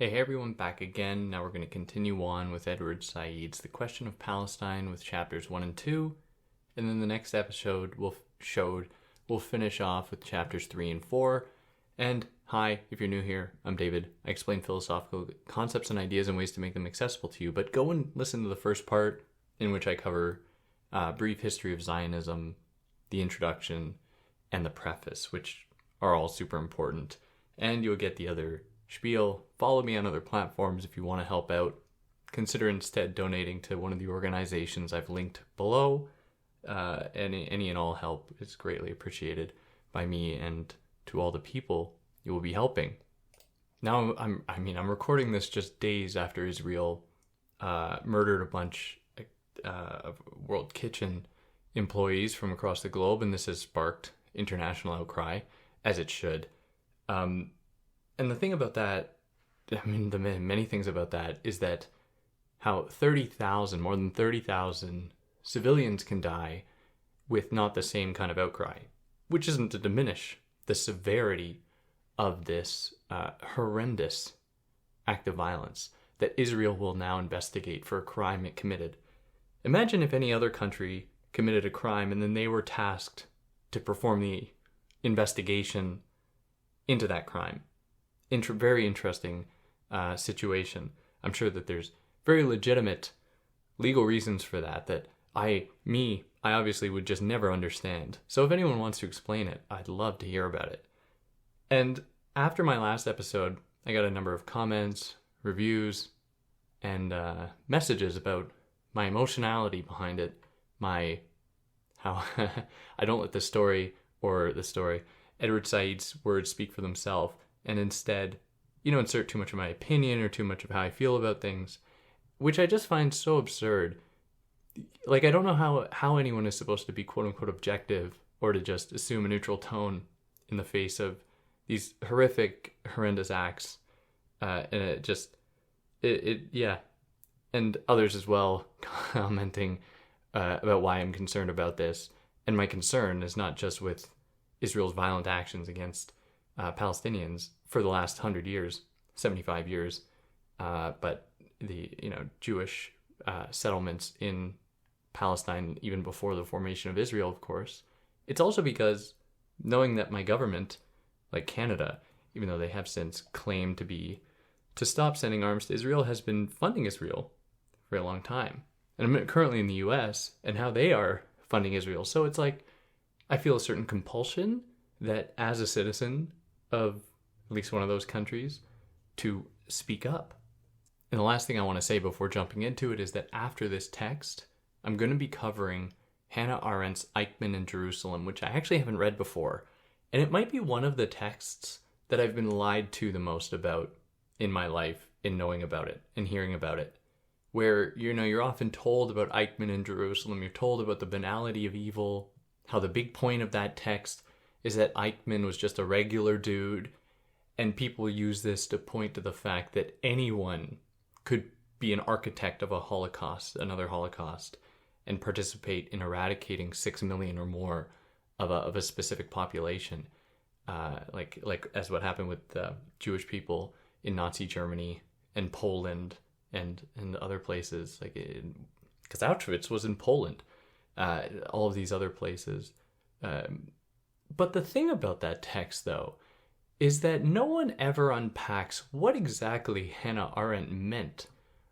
Hey everyone, back again. Now we're going to continue on with Edward Said's The Question of Palestine with chapters 1 and 2. And then the next episode we'll finish off with chapters 3 and 4. And hi, if you're new here, I'm David. I explain philosophical concepts and ideas and ways to make them accessible to you. But go and listen to the first part in which I cover a brief history of Zionism, the introduction, and the preface, which are all super important. And you'll get the other spiel. Follow me on other platforms if you want to help out. Consider instead donating to one of the organizations I've linked below. Any and all help is greatly appreciated by me and to all the people you will be helping. Now, I'm recording this just days after Israel murdered a bunch of World Kitchen employees from across the globe, and this has sparked international outcry, as it should. And the thing about that, the many things about that, is that how more than 30,000 civilians can die with not the same kind of outcry, which isn't to diminish the severity of this horrendous act of violence that Israel will now investigate for a crime it committed. Imagine if any other country committed a crime and then they were tasked to perform the investigation into that crime. Very interesting situation. I'm sure that there's very legitimate legal reasons for that I obviously would just never understand. So if anyone wants to explain it, I'd love to hear about it. And after my last episode, I got a number of comments, reviews, and messages about my emotionality behind it, how I don't let Edward Said's words speak for themselves, and instead, insert too much of my opinion or too much of how I feel about things, which I just find so absurd. Like, I don't know how anyone is supposed to be quote-unquote objective or to just assume a neutral tone in the face of these horrendous acts. And and others as well commenting about why I'm concerned about this. And my concern is not just with Israel's violent actions against Palestinians for the last 100 years, 75 years, but the Jewish settlements in Palestine even before the formation of Israel, of course. It's also because knowing that my government, like Canada, even though they have since claimed to stop sending arms to Israel, has been funding Israel for a long time. And I'm currently in the US and how they are funding Israel. So it's like I feel a certain compulsion that as a citizen of at least one of those countries to speak up. And the last thing I want to say before jumping into it is that after this text, I'm going to be covering Hannah Arendt's Eichmann in Jerusalem, which I actually haven't read before. And it might be one of the texts that I've been lied to the most about in my life, in knowing about it and hearing about it. Where, you're often told about Eichmann in Jerusalem, you're told about the banality of evil, how the big point of that text is that Eichmann was just a regular dude, and people use this to point to the fact that anyone could be an architect of another Holocaust, and participate in eradicating 6 million or more of a specific population, like as what happened with Jewish people in Nazi Germany and Poland and other places, because Auschwitz was in Poland, all of these other places. But the thing about that text, though, is that no one ever unpacks what exactly Hannah Arendt meant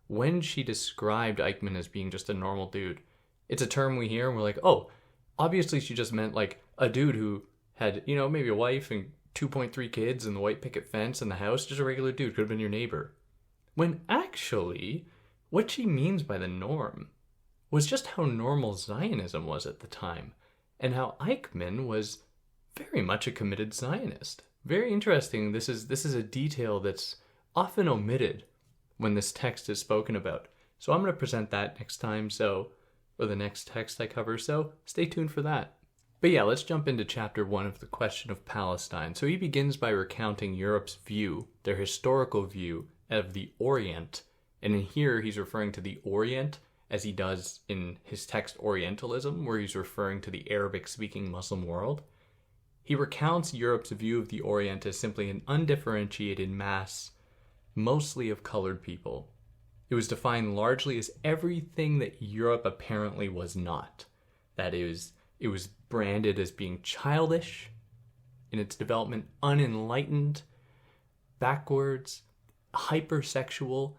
when she described Eichmann as being just a normal dude. It's a term we hear and we're like, oh, obviously she just meant like a dude who had, maybe a wife and 2.3 kids and the white picket fence and the house, just a regular dude, could have been your neighbor. When actually, what she means by the norm was just how normal Zionism was at the time, and how Eichmann was very much a committed Zionist. Very interesting. This is a detail that's often omitted when this text is spoken about. So I'm going to present that next time, or the next text I cover, so stay tuned for that. But yeah, let's jump into chapter 1 of The Question of Palestine. So he begins by recounting Europe's view, their historical view of the Orient, and in here he's referring to the Orient as he does in his text Orientalism, where he's referring to the Arabic-speaking Muslim world. He recounts Europe's view of the Orient as simply an undifferentiated mass mostly of colored people. It was defined largely as everything that Europe apparently was not. That is, it was branded as being childish in its development, unenlightened, backwards, hypersexual,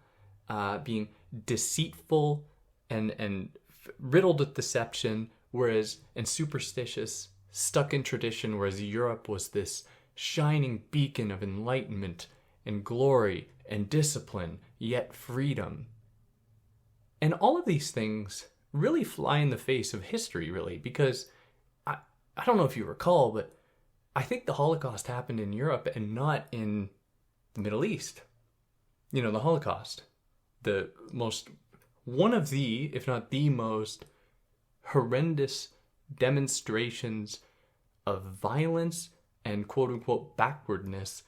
being deceitful and riddled with deception, and superstitious, stuck in tradition, whereas Europe was this shining beacon of enlightenment and glory and discipline, yet freedom. And all of these things really fly in the face of history, really, because I don't know if you recall, but I think the Holocaust happened in Europe and not in the Middle East. You know, the Holocaust, one of the, if not the most horrendous demonstrations of violence and quote-unquote backwardness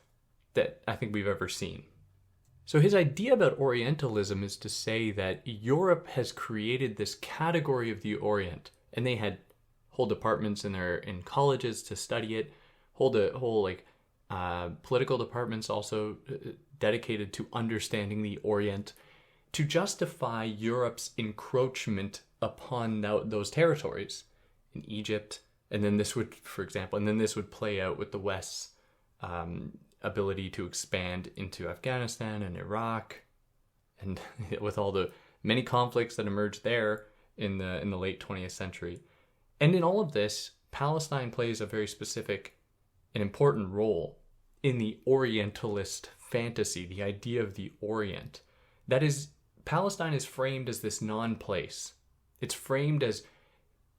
that I think we've ever seen. So his idea about Orientalism is to say that Europe has created this category of the Orient, and they had whole departments in colleges to study it, whole political departments also dedicated to understanding the Orient, to justify Europe's encroachment upon those territories in Egypt. And then this would, for example, play out with the West's ability to expand into Afghanistan and Iraq, and with all the many conflicts that emerged there in the late 20th century. And in all of this, Palestine plays a very specific and important role in the Orientalist fantasy, the idea of the Orient. That is, Palestine is framed as this non-place. It's framed as,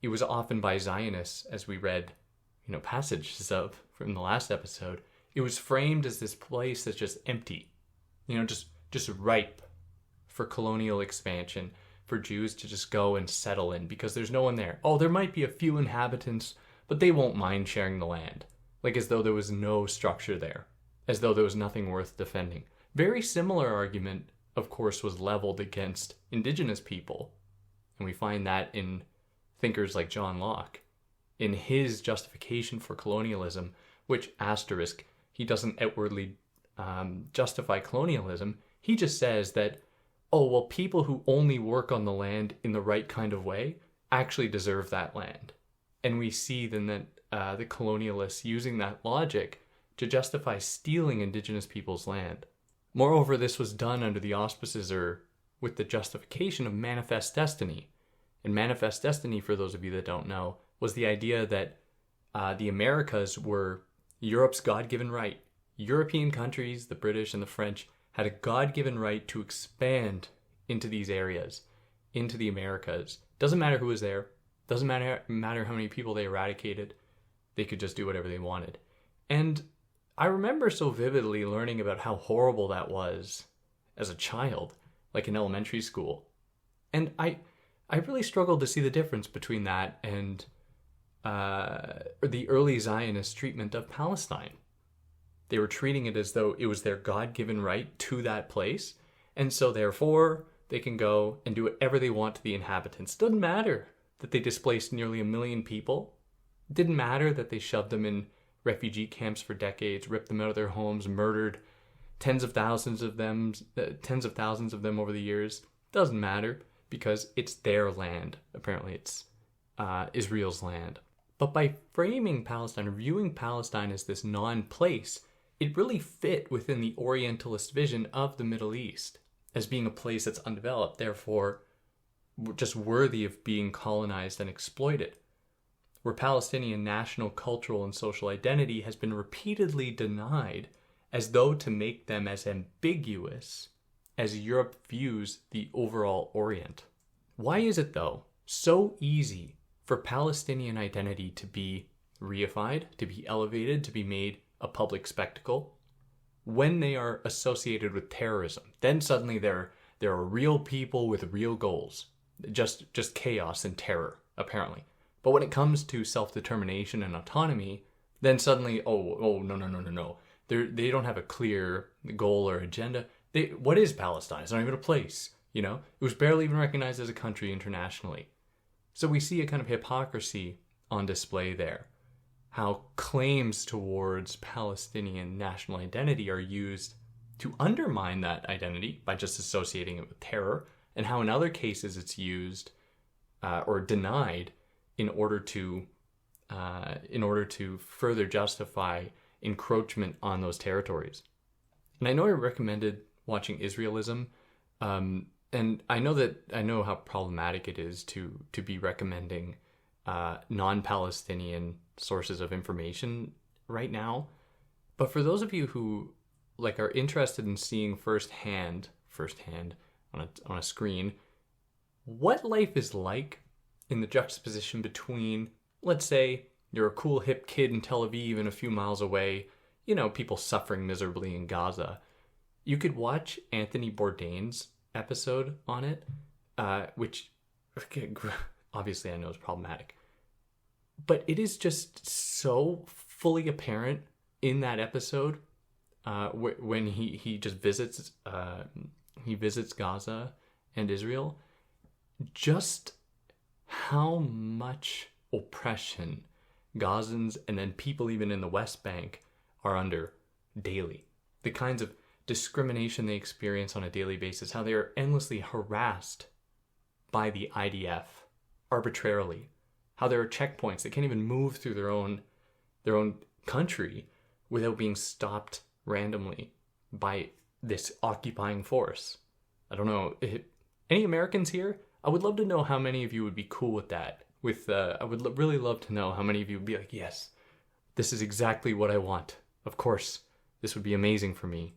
it was often by Zionists, as we read, passages of from the last episode, it was framed as this place that's just empty, just ripe for colonial expansion, for Jews to just go and settle in because there's no one there. Oh, there might be a few inhabitants, but they won't mind sharing the land. Like as though there was no structure there, as though there was nothing worth defending. Very similar argument, of course, was leveled against indigenous people. And we find that in thinkers like John Locke, in his justification for colonialism, which asterisk, he doesn't outwardly justify colonialism. He just says that, people who only work on the land in the right kind of way actually deserve that land. And we see then that the colonialists using that logic to justify stealing indigenous people's land. Moreover, this was done under the auspices or with the justification of manifest destiny. And manifest destiny, for those of you that don't know, was the idea that the Americas were Europe's God-given right. European countries, the British and the French, had a God-given right to expand into these areas, into the Americas. Doesn't matter who was there. Doesn't matter how many people they eradicated. They could just do whatever they wanted. And I remember so vividly learning about how horrible that was as a child, like in elementary school. And I really struggled to see the difference between that and the early Zionist treatment of Palestine. They were treating it as though it was their God-given right to that place, and so therefore they can go and do whatever they want to the inhabitants. Doesn't matter that they displaced nearly 1 million people. It didn't matter that they shoved them in refugee camps for decades, ripped them out of their homes, murdered tens of thousands of them over the years. Doesn't matter because it's their land. Apparently it's Israel's land. But by framing Palestine, or viewing Palestine as this non-place, it really fit within the Orientalist vision of the Middle East as being a place that's undeveloped, therefore just worthy of being colonized and exploited, where Palestinian national, cultural, and social identity has been repeatedly denied as though to make them as ambiguous as Europe views the overall Orient. Why is it, though, so easy for Palestinian identity to be reified, to be elevated, to be made a public spectacle, when they are associated with terrorism? Then suddenly there are real people with real goals. Just chaos and terror, apparently. But when it comes to self-determination and autonomy, then suddenly, no. They don't have a clear goal or agenda. What is Palestine? It's not even a place, It was barely even recognized as a country internationally. So we see a kind of hypocrisy on display there. How claims towards Palestinian national identity are used to undermine that identity by just associating it with terror, and how in other cases it's used or denied in order to further justify encroachment on those territories. And I know I recommended watching Israelism, and I know how problematic it is to be recommending non-Palestinian sources of information right now. But for those of you who are interested in seeing firsthand on a screen what life is like in the juxtaposition between, let's say, you're a cool hip kid in Tel Aviv and a few miles away, people suffering miserably in Gaza. You could watch Anthony Bourdain's episode on it, which obviously I know is problematic. But it is just so fully apparent in that episode when he just visits Gaza and Israel, just how much oppression Gazans and then people even in the West Bank are under daily. The kinds of discrimination they experience on a daily basis, how they are endlessly harassed by the IDF arbitrarily, how there are checkpoints that can't even move through their own country without being stopped randomly by this occupying force. I don't know, any Americans here? I would love to know how many of you would be cool with that. I would really love to know how many of you would be like, yes, this is exactly what I want. Of course, this would be amazing for me.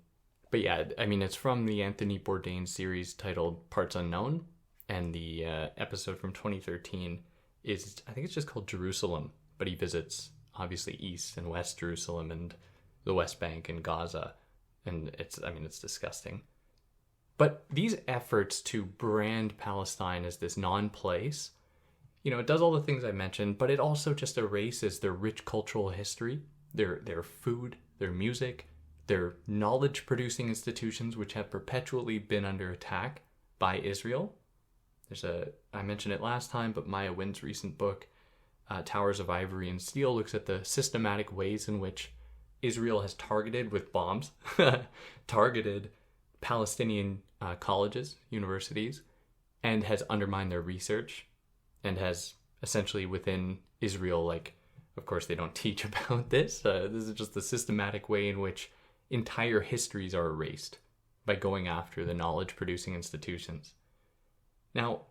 But yeah, I mean, it's from the Anthony Bourdain series titled Parts Unknown, and the episode from 2013 is, I think it's just called Jerusalem, but he visits obviously East and West Jerusalem and the West Bank and Gaza, and it's disgusting. But these efforts to brand Palestine as this non-place, it does all the things I mentioned, but it also just erases their rich cultural history, their food, their music, their knowledge-producing institutions, which have perpetually been under attack by Israel. I mentioned it last time, but Maya Wynn's recent book, Towers of Ivory and Steel, looks at the systematic ways in which Israel has targeted with bombs, targeted Palestinian colleges, universities, and has undermined their research, and has essentially within Israel, of course they don't teach about this. This is just the systematic way in which entire histories are erased by going after the knowledge-producing institutions. Now,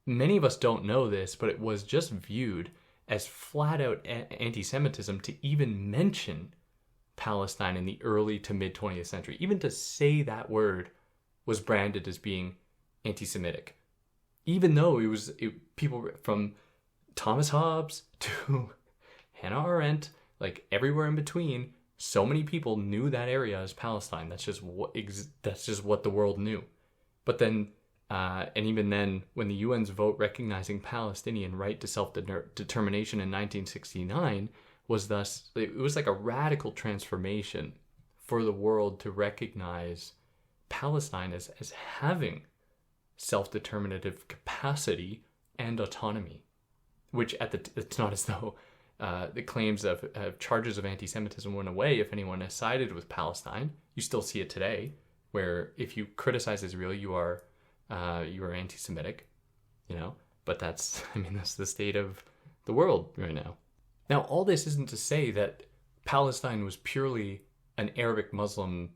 many of us don't know this, but it was just viewed as flat-out anti-Semitism to even mention Palestine in the early to mid-20th century. Even to say that word was branded as being anti-Semitic. Even though people from Thomas Hobbes to Hannah Arendt, everywhere in between, so many people knew that area as Palestine. That's just what the world knew. But then, and even then, when the UN's vote recognizing Palestinian right to self-determination in 1969 it was like a radical transformation for the world to recognize Palestine as having self-determinative capacity and autonomy, which it's not as though the claims of charges of anti-Semitism went away if anyone has sided with Palestine. You still see it today, where if you criticize Israel, you are anti-Semitic, But that's the state of the world right now. Now, all this isn't to say that Palestine was purely an Arabic Muslim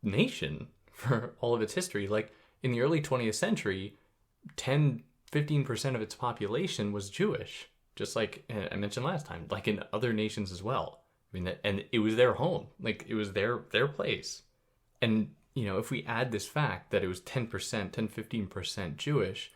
nation for all of its history. In the early 20th century, 10-15% of its population was Jewish, just like I mentioned last time, in other nations as well. And it was their home, it was their place. And, if we add this fact that it was 10-15% Jewish,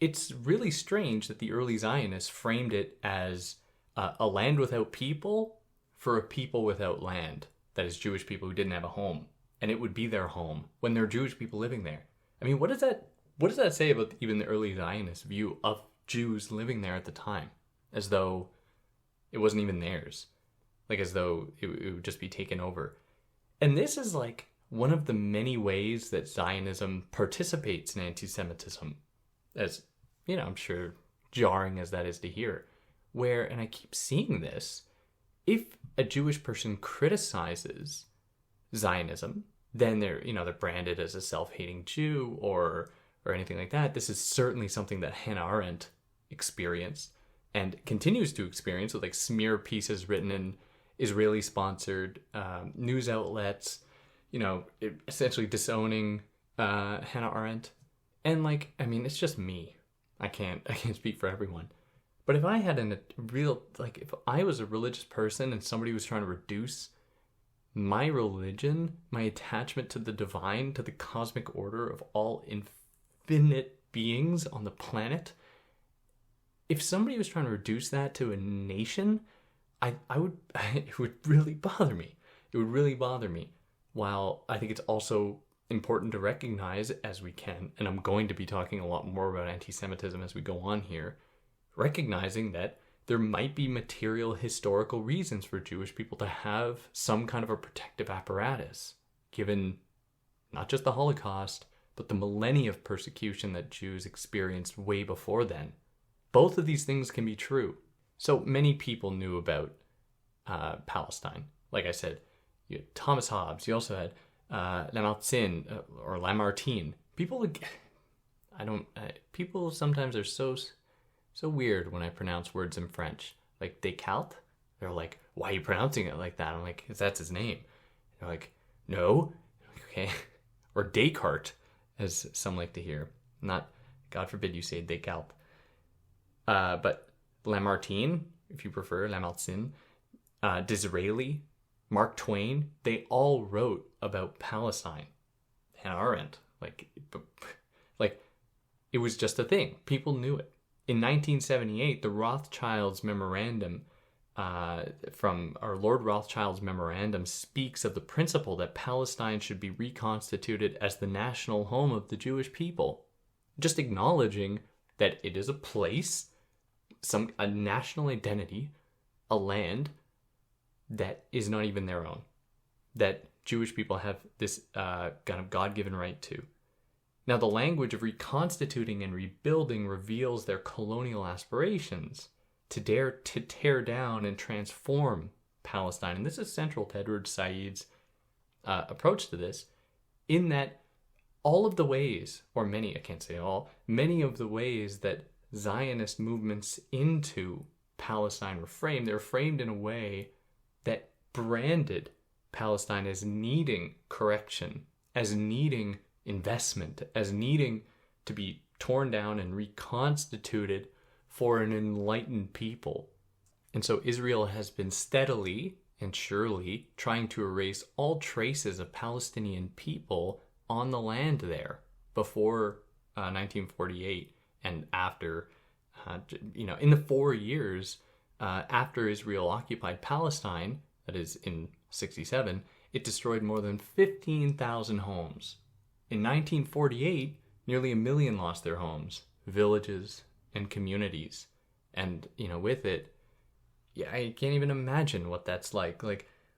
it's really strange that the early Zionists framed it as a land without people for a people without land. That is, Jewish people who didn't have a home. And it would be their home when there are Jewish people living there. What does that say about even the early Zionist view of Jews living there at the time? As though it wasn't even theirs. As though it would just be taken over. And this is one of the many ways that Zionism participates in anti-Semitism. As, I'm sure jarring as that is to hear. Where, and I keep seeing this, if a Jewish person criticizes Zionism, then they're branded as a self-hating Jew or anything like that. This is certainly something that Hannah Arendt experienced and continues to experience with like smear pieces written in Israeli-sponsored news outlets, essentially disowning Hannah Arendt. And like, I mean, it's just me. I can't speak for everyone. But if I had if I was a religious person and somebody was trying to reduce my religion, my attachment to the divine, to the cosmic order of all infinite beings on the planet, if somebody was trying to reduce that to a nation, it would really bother me. It would really bother me. While I think it's also important to recognize, as we can, and I'm going to be talking a lot more about anti-Semitism as we go on here, recognizing that there might be material historical reasons for Jewish people to have some kind of a protective apparatus, given not just the Holocaust, but the millennia of persecution that Jews experienced way before then. Both of these things can be true. So many people knew about Palestine. Like I said, you had Thomas Hobbes. You also had Lamartine or Lamartine. People sometimes are so weird when I pronounce words in French. Like Descartes, they're like, "Why are you pronouncing it like that?" I'm like, "'Cause that's his name." They're like, "No," okay, or Descartes, as some like to hear. Not, God forbid you say Descartes. But Lamartine, if you prefer, Lamartine, Disraeli, Mark Twain, they all wrote about Palestine. Hannah Arendt, like it was just a thing. People knew it. In 1978, the Rothschilds memorandum from our Lord Rothschild's memorandum speaks of the principle that Palestine should be reconstituted as the national home of the Jewish people, just acknowledging that it is a place, a national identity, a land that is not even their own, that Jewish people have this kind of God-given right to. Now, the language of reconstituting and rebuilding reveals their colonial aspirations to dare to tear down and transform Palestine. And this is central to Edward Said's approach to this, in that all of the ways, or many, I can't say all, many of the ways that Zionist movements into Palestine were framed, they're framed in a way that branded Palestine as needing correction, as needing investment, as needing to be torn down and reconstituted for an enlightened people. And so Israel has been steadily and surely trying to erase all traces of Palestinian people on the land there before 1948 and after, in the 4 years after Israel occupied Palestine, that is in 1967, it destroyed more than 15,000 homes. In 1948, nearly 1 million lost their homes, villages, and communities. And, with it, I can't even imagine what that's like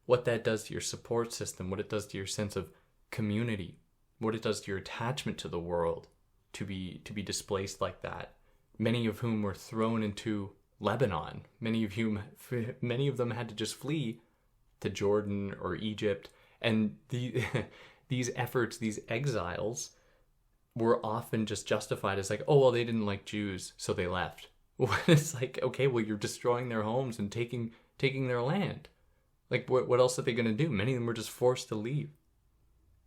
what that does to your support system, what it does to your sense of community, what it does to your attachment to the world, to be displaced like that. Many of whom were thrown into Lebanon. Many of them had to just flee to Jordan or Egypt. And these efforts, these exiles, were often just justified as like, oh, well, they didn't like Jews, so they left. It's like, okay, well, you're destroying their homes and taking their land. Like, what else are they going to do? Many of them were just forced to leave.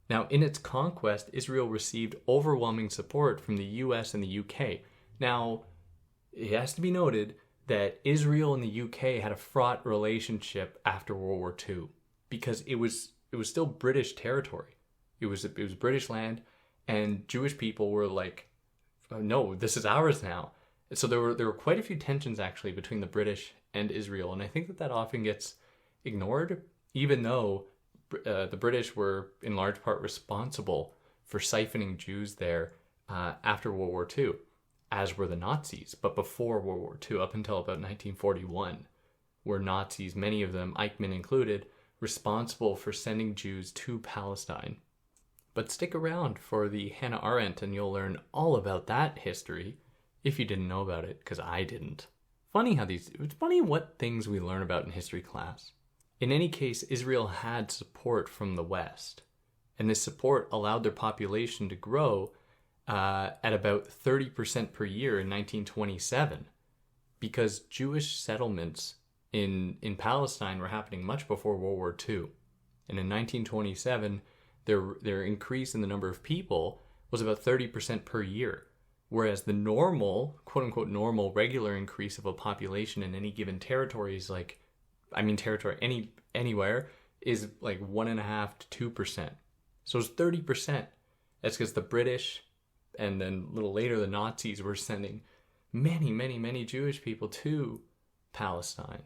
Now, in its conquest, Israel received overwhelming support from the US and the UK. Now, it has to be noted that Israel and the UK had a fraught relationship after World War II because it was still British territory. It was British land, and Jewish people were like, oh, no, this is ours now. So there were quite a few tensions actually between the British and Israel, and I think that often gets ignored, even though the British were in large part responsible for siphoning Jews there after World War II, as were the Nazis. But before World War II, up until about 1941, were Nazis, many of them, Eichmann included, responsible for sending Jews to Palestine. But stick around for the Hannah Arendt and you'll learn all about that history, if you didn't know about it, because I didn't. It's funny what things we learn about in history class. In any case, Israel had support from the West. And this support allowed their population to grow at about 30% per year in 1927, because Jewish settlements in Palestine were happening much before World War II. And in 1927, their increase in the number of people was about 30% per year, whereas the normal, quote-unquote normal, regular increase of a population in any given territory is anywhere, is like 1.5 to 2%. So it's 30%. That's because the British, and then a little later the Nazis, were sending many, many, many Jewish people to Palestine.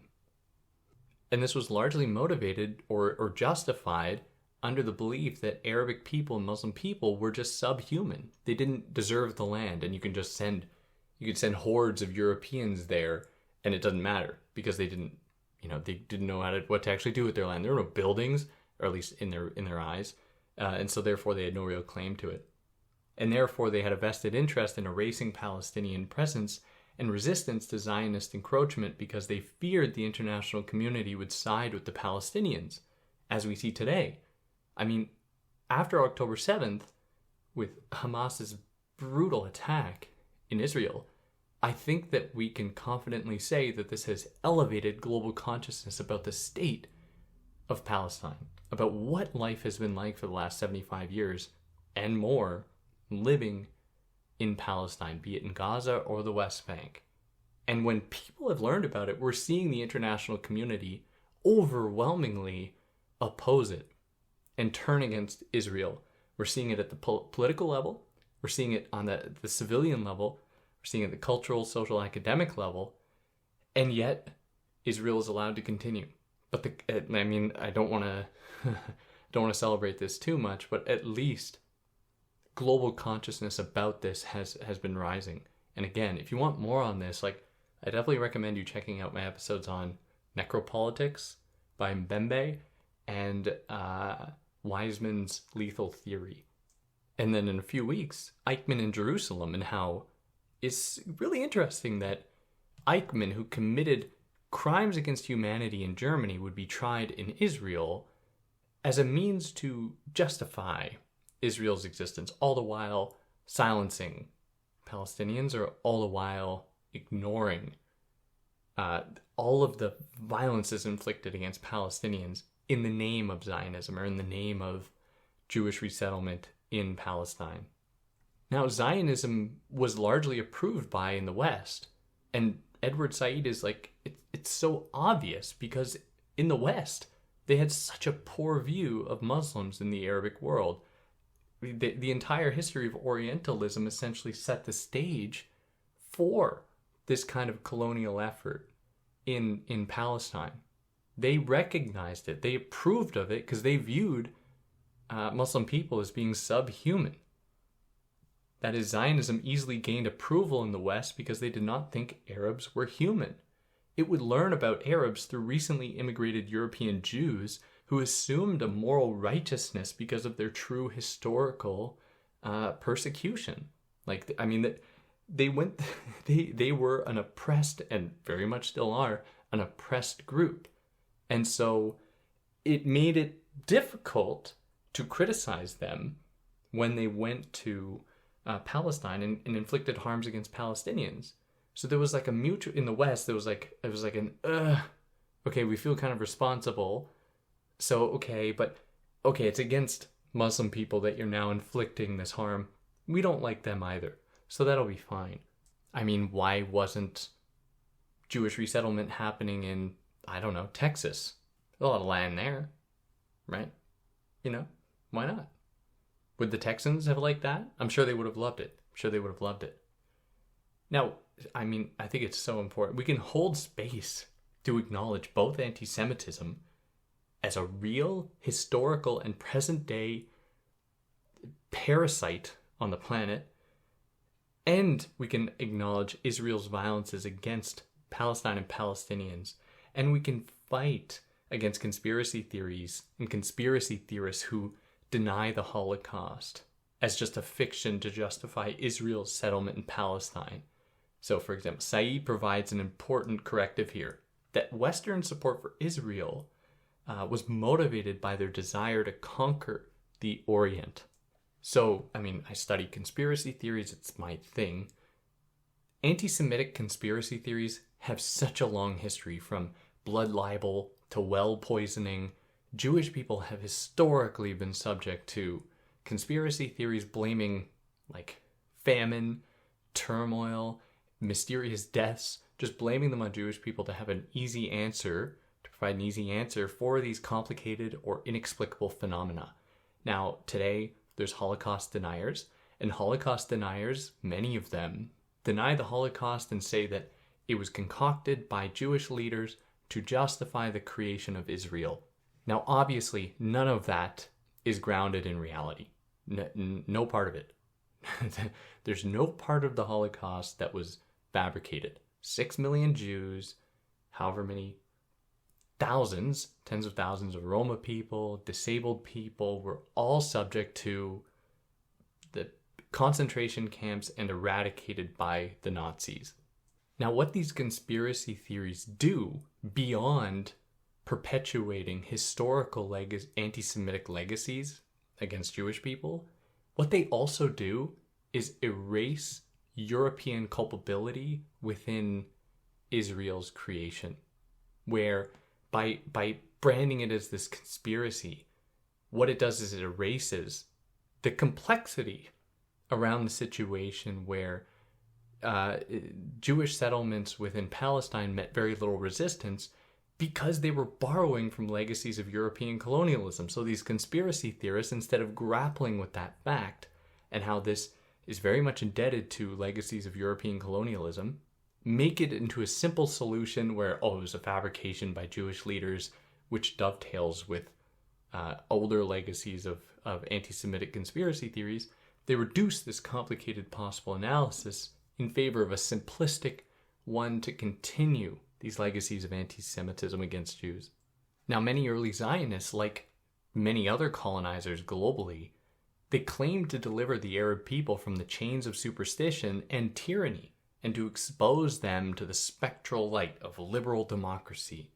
And this was largely motivated or justified under the belief that Arabic people and Muslim people were just subhuman. They didn't deserve the land, and you could send hordes of Europeans there, and it doesn't matter because they didn't know what to actually do with their land. There were no buildings, or at least in their eyes, and so therefore they had no real claim to it. And therefore they had a vested interest in erasing Palestinian presence and resistance to Zionist encroachment because they feared the international community would side with the Palestinians, as we see today. I mean, after October 7th, with Hamas's brutal attack in Israel, I think that we can confidently say that this has elevated global consciousness about the state of Palestine, about what life has been like for the last 75 years and more living in Palestine, be it in Gaza or the West Bank. And when people have learned about it, we're seeing the international community overwhelmingly oppose it and turn against Israel. We're seeing it at the political level. We're seeing it on the civilian level. We're seeing it at the cultural, social, academic level. And yet, Israel is allowed to continue. But I don't want to celebrate this too much, but at least global consciousness about this has been rising. And again, if you want more on this, I definitely recommend you checking out my episodes on necropolitics by Mbembe and Wiseman's lethal theory. And then in a few weeks, Eichmann in Jerusalem, and how it's really interesting that Eichmann, who committed crimes against humanity in Germany, would be tried in Israel as a means to justify Israel's existence, all the while silencing Palestinians, or all the while ignoring all of the violences inflicted against Palestinians in the name of Zionism, or in the name of Jewish resettlement in Palestine. Now, Zionism was largely approved by in the West, and Edward Said is it's so obvious because in the West, they had such a poor view of Muslims in the Arabic world. The entire history of Orientalism essentially set the stage for this kind of colonial effort in Palestine. They recognized it. They approved of it because they viewed Muslim people as being subhuman. That is, Zionism easily gained approval in the West because they did not think Arabs were human. It would learn about Arabs through recently immigrated European Jews who assumed a moral righteousness because of their true historical persecution. They were an oppressed, and very much still are, an oppressed group. And so it made it difficult to criticize them when they went to Palestine and inflicted harms against Palestinians. So there was a mutual, in the West, it was okay, we feel kind of responsible. So, it's against Muslim people that you're now inflicting this harm. We don't like them either. So that'll be fine. I mean, why wasn't Jewish resettlement happening in, Texas? There's a lot of land there, right? Why not? Would the Texans have liked that? I'm sure they would have loved it. Now, I think it's so important. We can hold space to acknowledge both anti-Semitism as a real, historical, and present-day parasite on the planet, and we can acknowledge Israel's violences against Palestine and Palestinians, and we can fight against conspiracy theories and conspiracy theorists who deny the Holocaust as just a fiction to justify Israel's settlement in Palestine. So, for example, Said provides an important corrective here, that Western support for Israel was motivated by their desire to conquer the Orient. So, I mean, I study conspiracy theories, it's my thing. Anti-Semitic conspiracy theories have such a long history, from blood libel to well poisoning. Jewish people have historically been subject to conspiracy theories blaming like famine, turmoil, mysterious deaths, just blaming them on Jewish people to have an easy answer, to provide an easy answer for these complicated or inexplicable phenomena. Now, today, there's Holocaust deniers, and Holocaust deniers, many of them, deny the Holocaust and say that it was concocted by Jewish leaders to justify the creation of Israel. Now, obviously, none of that is grounded in reality. No part of it. There's no part of the Holocaust that was fabricated. 6 million Jews, however many thousands, tens of thousands of Roma people, disabled people, were all subject to the concentration camps and eradicated by the Nazis. Now, what these conspiracy theories do, beyond perpetuating historical anti-Semitic legacies against Jewish people, what they also do is erase European culpability within Israel's creation, where by branding it as this conspiracy, what it does is it erases the complexity around the situation where Jewish settlements within Palestine met very little resistance because they were borrowing from legacies of European colonialism. So these conspiracy theorists, instead of grappling with that fact and how this is very much indebted to legacies of European colonialism, make it into a simple solution where, it was a fabrication by Jewish leaders, which dovetails with older legacies of anti-Semitic conspiracy theories. They reduce this complicated possible analysis in favor of a simplistic one to continue these legacies of anti-Semitism against Jews. Now, many early Zionists, like many other colonizers globally, they claimed to deliver the Arab people from the chains of superstition and tyranny and to expose them to the spectral light of liberal democracy.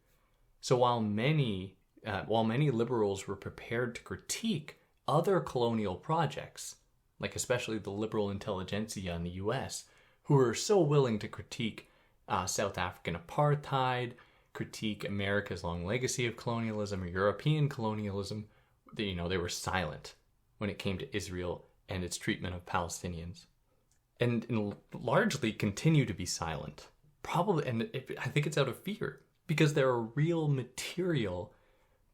So while many liberals were prepared to critique other colonial projects, like especially the liberal intelligentsia in the US, who were so willing to critique South African apartheid, critique America's long legacy of colonialism or European colonialism, they were silent when it came to Israel and its treatment of Palestinians. And largely continue to be silent. Probably, and I think it's out of fear, because there are real material,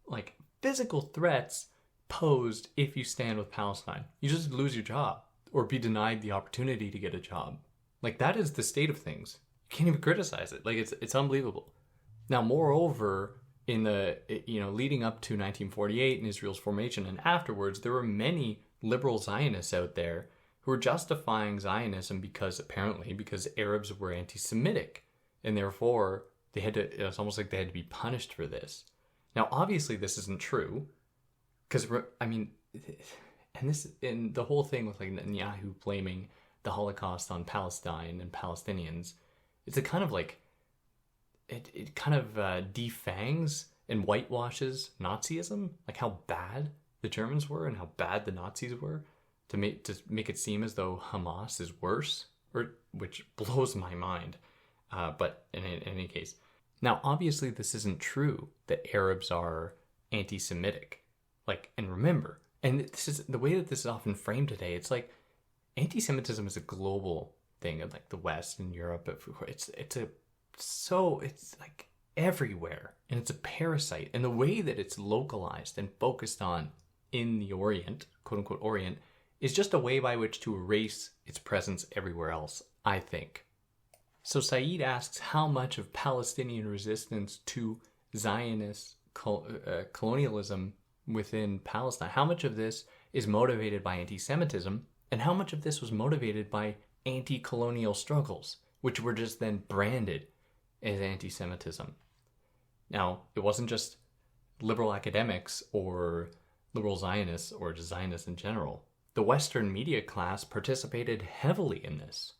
like physical threats posed if you stand with Palestine. You just lose your job or be denied the opportunity to get a job. Like, that is the state of things. You can't even criticize it. Like, it's unbelievable. Now, moreover, in the, leading up to 1948 and Israel's formation and afterwards, there were many liberal Zionists out there who were justifying Zionism because Arabs were anti-Semitic, and therefore it's almost like they had to be punished for this. Now, obviously, this isn't true, because, and the whole thing with like Netanyahu blaming the Holocaust on Palestine and Palestinians, it's a kind of like, it kind of defangs and whitewashes Nazism, like how bad the Germans were and how bad the Nazis were, to make it seem as though Hamas is worse, which blows my mind. But in any case, now obviously this isn't true that Arabs are anti-Semitic. Like, and remember, and this is the way that this is often framed today. It's like anti-Semitism is a global thing of like the West and Europe. It's like everywhere, and it's a parasite. And the way that it's localized and focused on in the Orient, quote unquote Orient, is just a way by which to erase its presence everywhere else, I think. So Saeed asks how much of Palestinian resistance to Zionist colonialism within Palestine, how much of this is motivated by anti-Semitism, and how much of this was motivated by anti-colonial struggles, which were just then branded as anti-Semitism. Now, it wasn't just liberal academics or liberal Zionists or just Zionists in general. The Western media class participated heavily in this.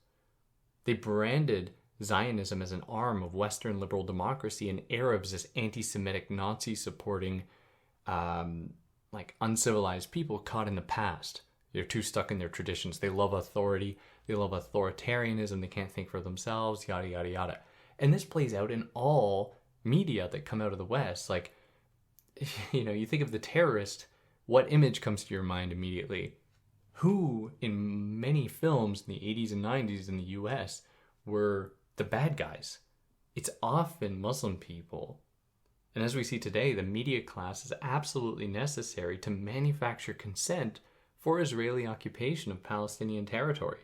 They branded Zionism as an arm of Western liberal democracy and Arabs as anti-Semitic Nazi-supporting like uncivilized people caught in the past. They're too stuck in their traditions. They love authority. They love authoritarianism. They can't think for themselves, yada, yada, yada. And this plays out in all media that come out of the West. Like, you think of the terrorist, what image comes to your mind immediately? Who, in many films in the 80s and 90s in the US, were the bad guys? It's often Muslim people. And as we see today, the media class is absolutely necessary to manufacture consent for Israeli occupation of Palestinian territory.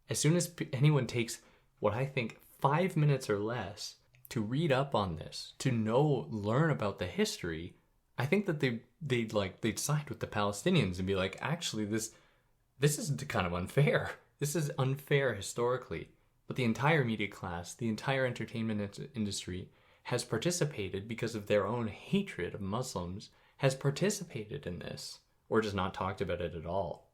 As soon as anyone takes what I think 5 minutes or less to read up on this, to learn about the history, I think that they'd side with the Palestinians and be like, actually, this is kind of unfair. This is unfair historically. But the entire media class, the entire entertainment industry has participated because of their own hatred of Muslims, has participated in this, or just not talked about it at all.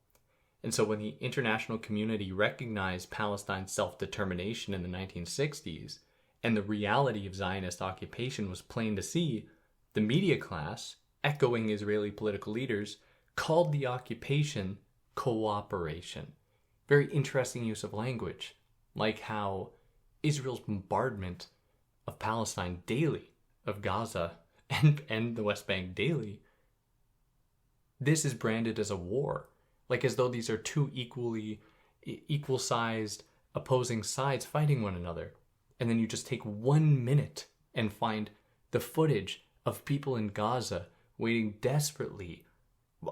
And so when the international community recognized Palestine's self-determination in the 1960s, and the reality of Zionist occupation was plain to see, the media class, echoing Israeli political leaders, called the occupation cooperation. Very interesting use of language, like how Israel's bombardment of Palestine daily, of Gaza and the West Bank daily, this is branded as a war, like as though these are two equal-sized opposing sides fighting one another. And then you just take 1 minute and find the footage of people in Gaza waiting desperately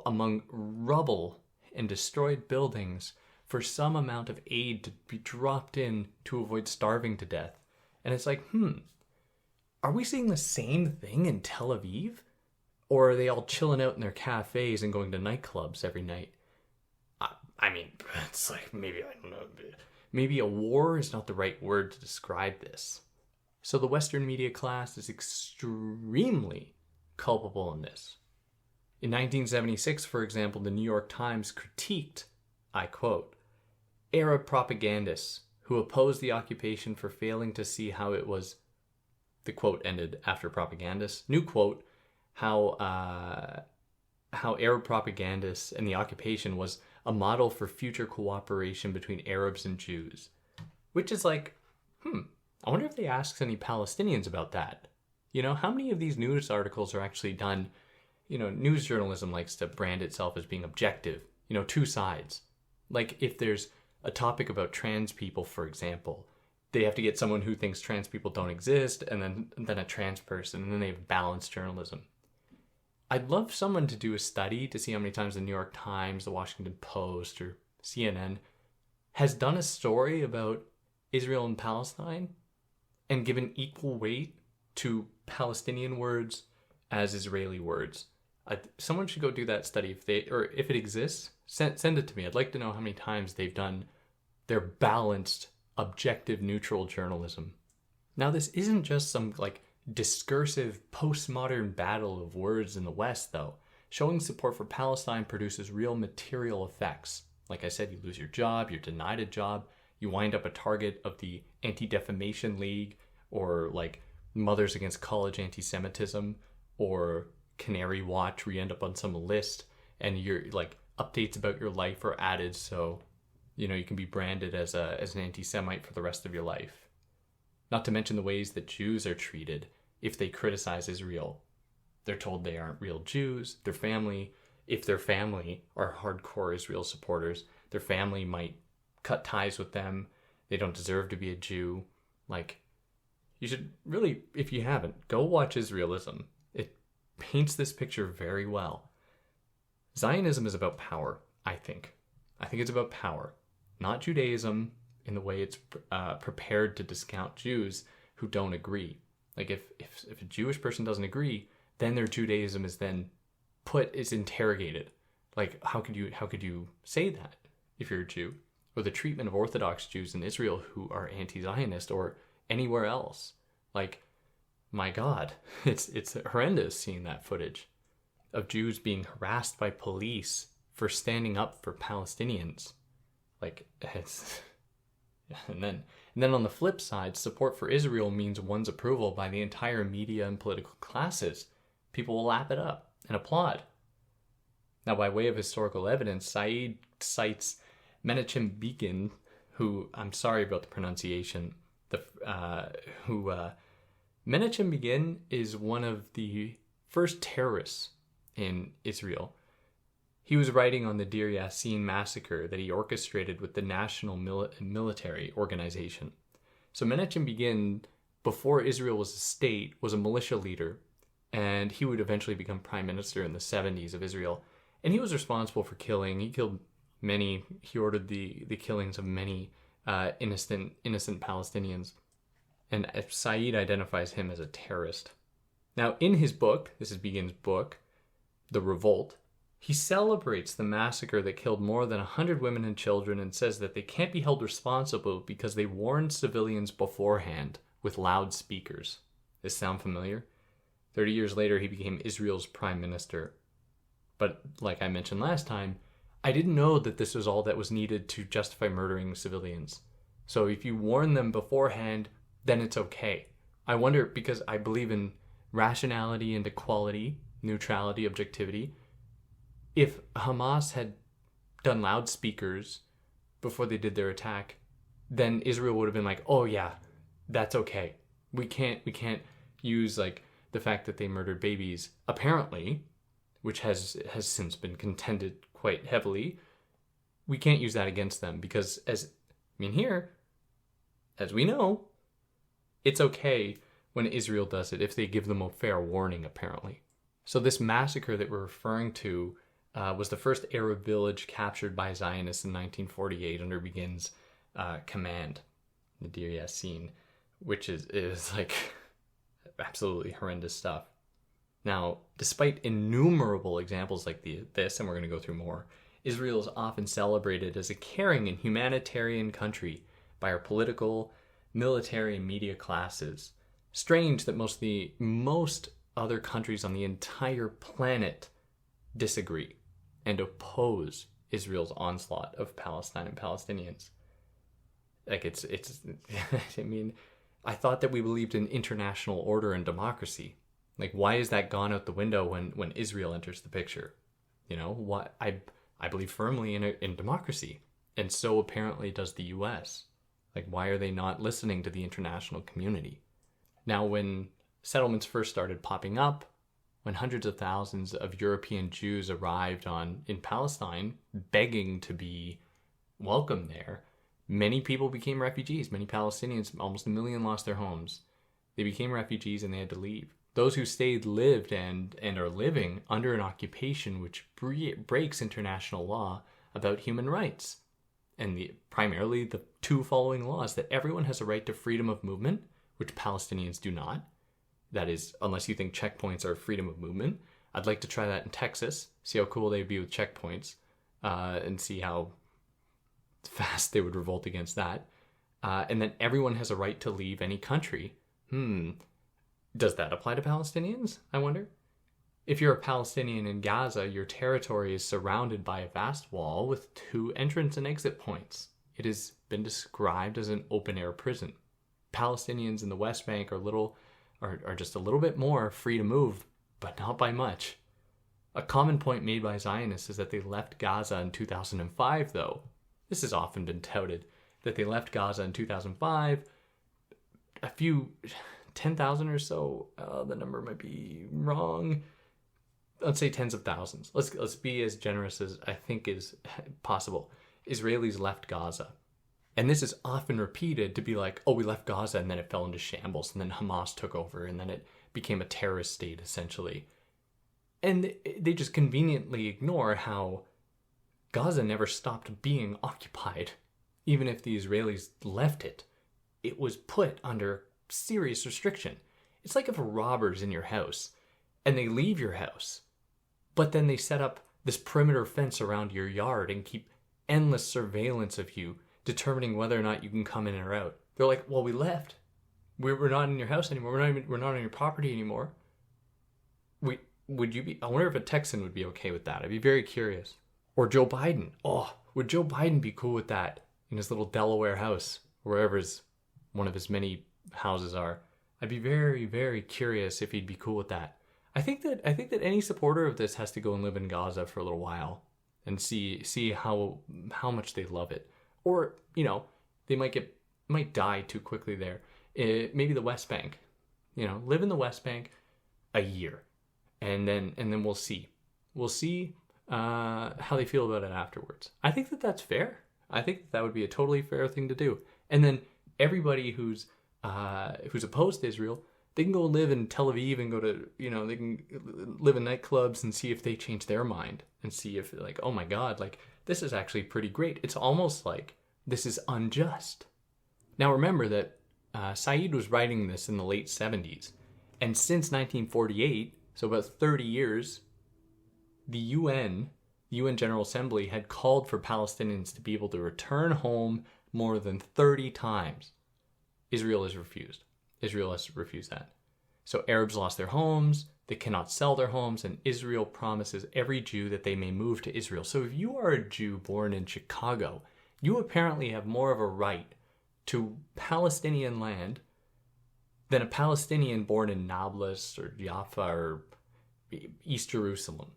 among rubble and destroyed buildings for some amount of aid to be dropped in to avoid starving to death. And it's like, are we seeing the same thing in Tel Aviv? Or are they all chilling out in their cafes and going to nightclubs every night? I mean, it's like, maybe, I don't know, maybe a war is not the right word to describe this. So the Western media class is extremely culpable in this. In 1976, for example, the New York Times critiqued, I quote, Arab propagandists who opposed the occupation for failing to see how it was, the quote ended after propagandists, new quote, how Arab propagandists and the occupation was a model for future cooperation between Arabs and Jews. Which is like, I wonder if they asked any Palestinians about that. How many of these news articles are actually done? News journalism likes to brand itself as being objective, two sides. Like if there's a topic about trans people, for example, they have to get someone who thinks trans people don't exist and then a trans person, and then they have balanced journalism. I'd love someone to do a study to see how many times the New York Times, the Washington Post, or CNN has done a story about Israel and Palestine and given equal weight to Palestinian words as Israeli words. Someone should go do that study if it exists. Send it to me. I'd like to know how many times they've done their balanced, objective, neutral journalism. Now, this isn't just some discursive postmodern battle of words in the West, though. Showing support for Palestine produces real material effects. Like I said, you lose your job, you're denied a job, you wind up a target of the Anti-Defamation League, or Mothers Against College Antisemitism, or Canary Watch, where you end up on some list and your updates about your life are added, so you can be branded as an anti-Semite for the rest of your life. Not to mention the ways that Jews are treated if they criticize Israel. They're told they aren't real Jews. Their family, if their family are hardcore Israel supporters, their family might cut ties with them. They don't deserve to be a Jew. You should really, if you haven't, go watch Israelism. It paints this picture very well. Zionism is about power, I think. I think it's about power, not Judaism in the way it's prepared to discount Jews who don't agree. If a Jewish person doesn't agree, then their Judaism is then is interrogated. How could you say that if you're a Jew? Or the treatment of Orthodox Jews in Israel who are anti-Zionist or anywhere else. My God, it's horrendous seeing that footage of Jews being harassed by police for standing up for Palestinians. And then on the flip side, support for Israel means one's approval by the entire media and political classes. People will lap it up and applaud. Now, by way of historical evidence, Said cites Menachem Begin, who, I'm sorry about the pronunciation, Menachem Begin is one of the first terrorists in Israel. He was writing on the Deir Yassin massacre that he orchestrated with the National Military Organization. So Menachem Begin, before Israel was a state, was a militia leader, and he would eventually become prime minister in the 70s of Israel. And he was responsible for he killed many, he ordered the killings of many innocent Palestinians. And Said identifies him as a terrorist. Now, in his book, this is Begin's book, The Revolt, he celebrates the massacre that killed more than 100 women and children and says that they can't be held responsible because they warned civilians beforehand with loudspeakers. This sound familiar? 30 years later, he became Israel's prime minister. But like I mentioned last time, I didn't know that this was all that was needed to justify murdering civilians. So if you warn them beforehand, then it's okay. I wonder, because I believe in rationality and equality, neutrality, objectivity, if Hamas had done loudspeakers before they did their attack, then Israel would have been like, oh yeah, that's okay. We can't use like the fact that they murdered babies, apparently, which has since been contended quite heavily. We can't use that against them because here, as we know, it's okay when Israel does it if they give them a fair warning, apparently. So this massacre that we're referring to was the first Arab village captured by Zionists in 1948 under Begin's command, the Deir Yassin, which is like absolutely horrendous stuff. Now, despite innumerable examples like this, and we're going to go through more, Israel is often celebrated as a caring and humanitarian country by our political, military, and media classes. Strange that most other countries on the entire planet disagree and oppose Israel's onslaught of Palestine and Palestinians. Like it's I thought that we believed in international order and democracy. Like, why is that gone out the window when Israel enters the picture? What I believe firmly in democracy, and so apparently does the U.S. Like, why are they not listening to the international community? Now, when settlements first started popping up, when hundreds of thousands of European Jews arrived in Palestine begging to be welcomed there, many people became refugees. Many Palestinians, almost 1 million, lost their homes. They became refugees and they had to leave. Those who stayed lived and are living under an occupation which breaks international law about human rights. And primarily the two following laws: that everyone has a right to freedom of movement, which Palestinians do not. That is, unless you think checkpoints are freedom of movement. I'd like to try that in Texas, see how cool they'd be with checkpoints, and see how fast they would revolt against that. And then everyone has a right to leave any country. Does that apply to Palestinians, I wonder? If you're a Palestinian in Gaza, your territory is surrounded by a vast wall with 2 entrance and exit points. It has been described as an open-air prison. Palestinians in the West Bank are just a little bit more free to move, but not by much. A common point made by Zionists is that they left Gaza in 2005, though. This has often been touted, that they left Gaza in 2005. A few 10,000 or so, the number might be wrong. Let's say tens of thousands. Let's be as generous as I think is possible. Israelis left Gaza. And this is often repeated to be like, oh, we left Gaza and then it fell into shambles and then Hamas took over and then it became a terrorist state, essentially. And they just conveniently ignore how Gaza never stopped being occupied. Even if the Israelis left it, it was put under serious restriction. It's like if a robber's in your house and they leave your house, but then they set up this perimeter fence around your yard and keep endless surveillance of you, determining whether or not you can come in or out. They're like, well, we left. We're not in your house anymore. We're not on your property anymore. I wonder if a Texan would be okay with that. I'd be very curious. Or Joe Biden. Oh, would Joe Biden be cool with that in his little Delaware house, wherever one of his many houses are? I'd be very, very curious if he'd be cool with that. I think that any supporter of this has to go and live in Gaza for a little while and see how much they love it. Or, they might die too quickly there. Maybe the West Bank. Live in the West Bank a year, and then we'll see. We'll see how they feel about it afterwards. I think that that's fair. I think that would be a totally fair thing to do. And then everybody who's opposed to Israel, they can go live in Tel Aviv and go to, they can live in nightclubs and see if they change their mind and see if like, oh my God, like this is actually pretty great. It's almost like this is unjust. Now remember that Said was writing this in the late 70s. And since 1948, so about 30 years, the UN General Assembly had called for Palestinians to be able to return home more than 30 times. Israel has refused. Israel has refused that. So Arabs lost their homes, they cannot sell their homes, and Israel promises every Jew that they may move to Israel. So if you are a Jew born in Chicago, you apparently have more of a right to Palestinian land than a Palestinian born in Nablus or Jaffa or East Jerusalem.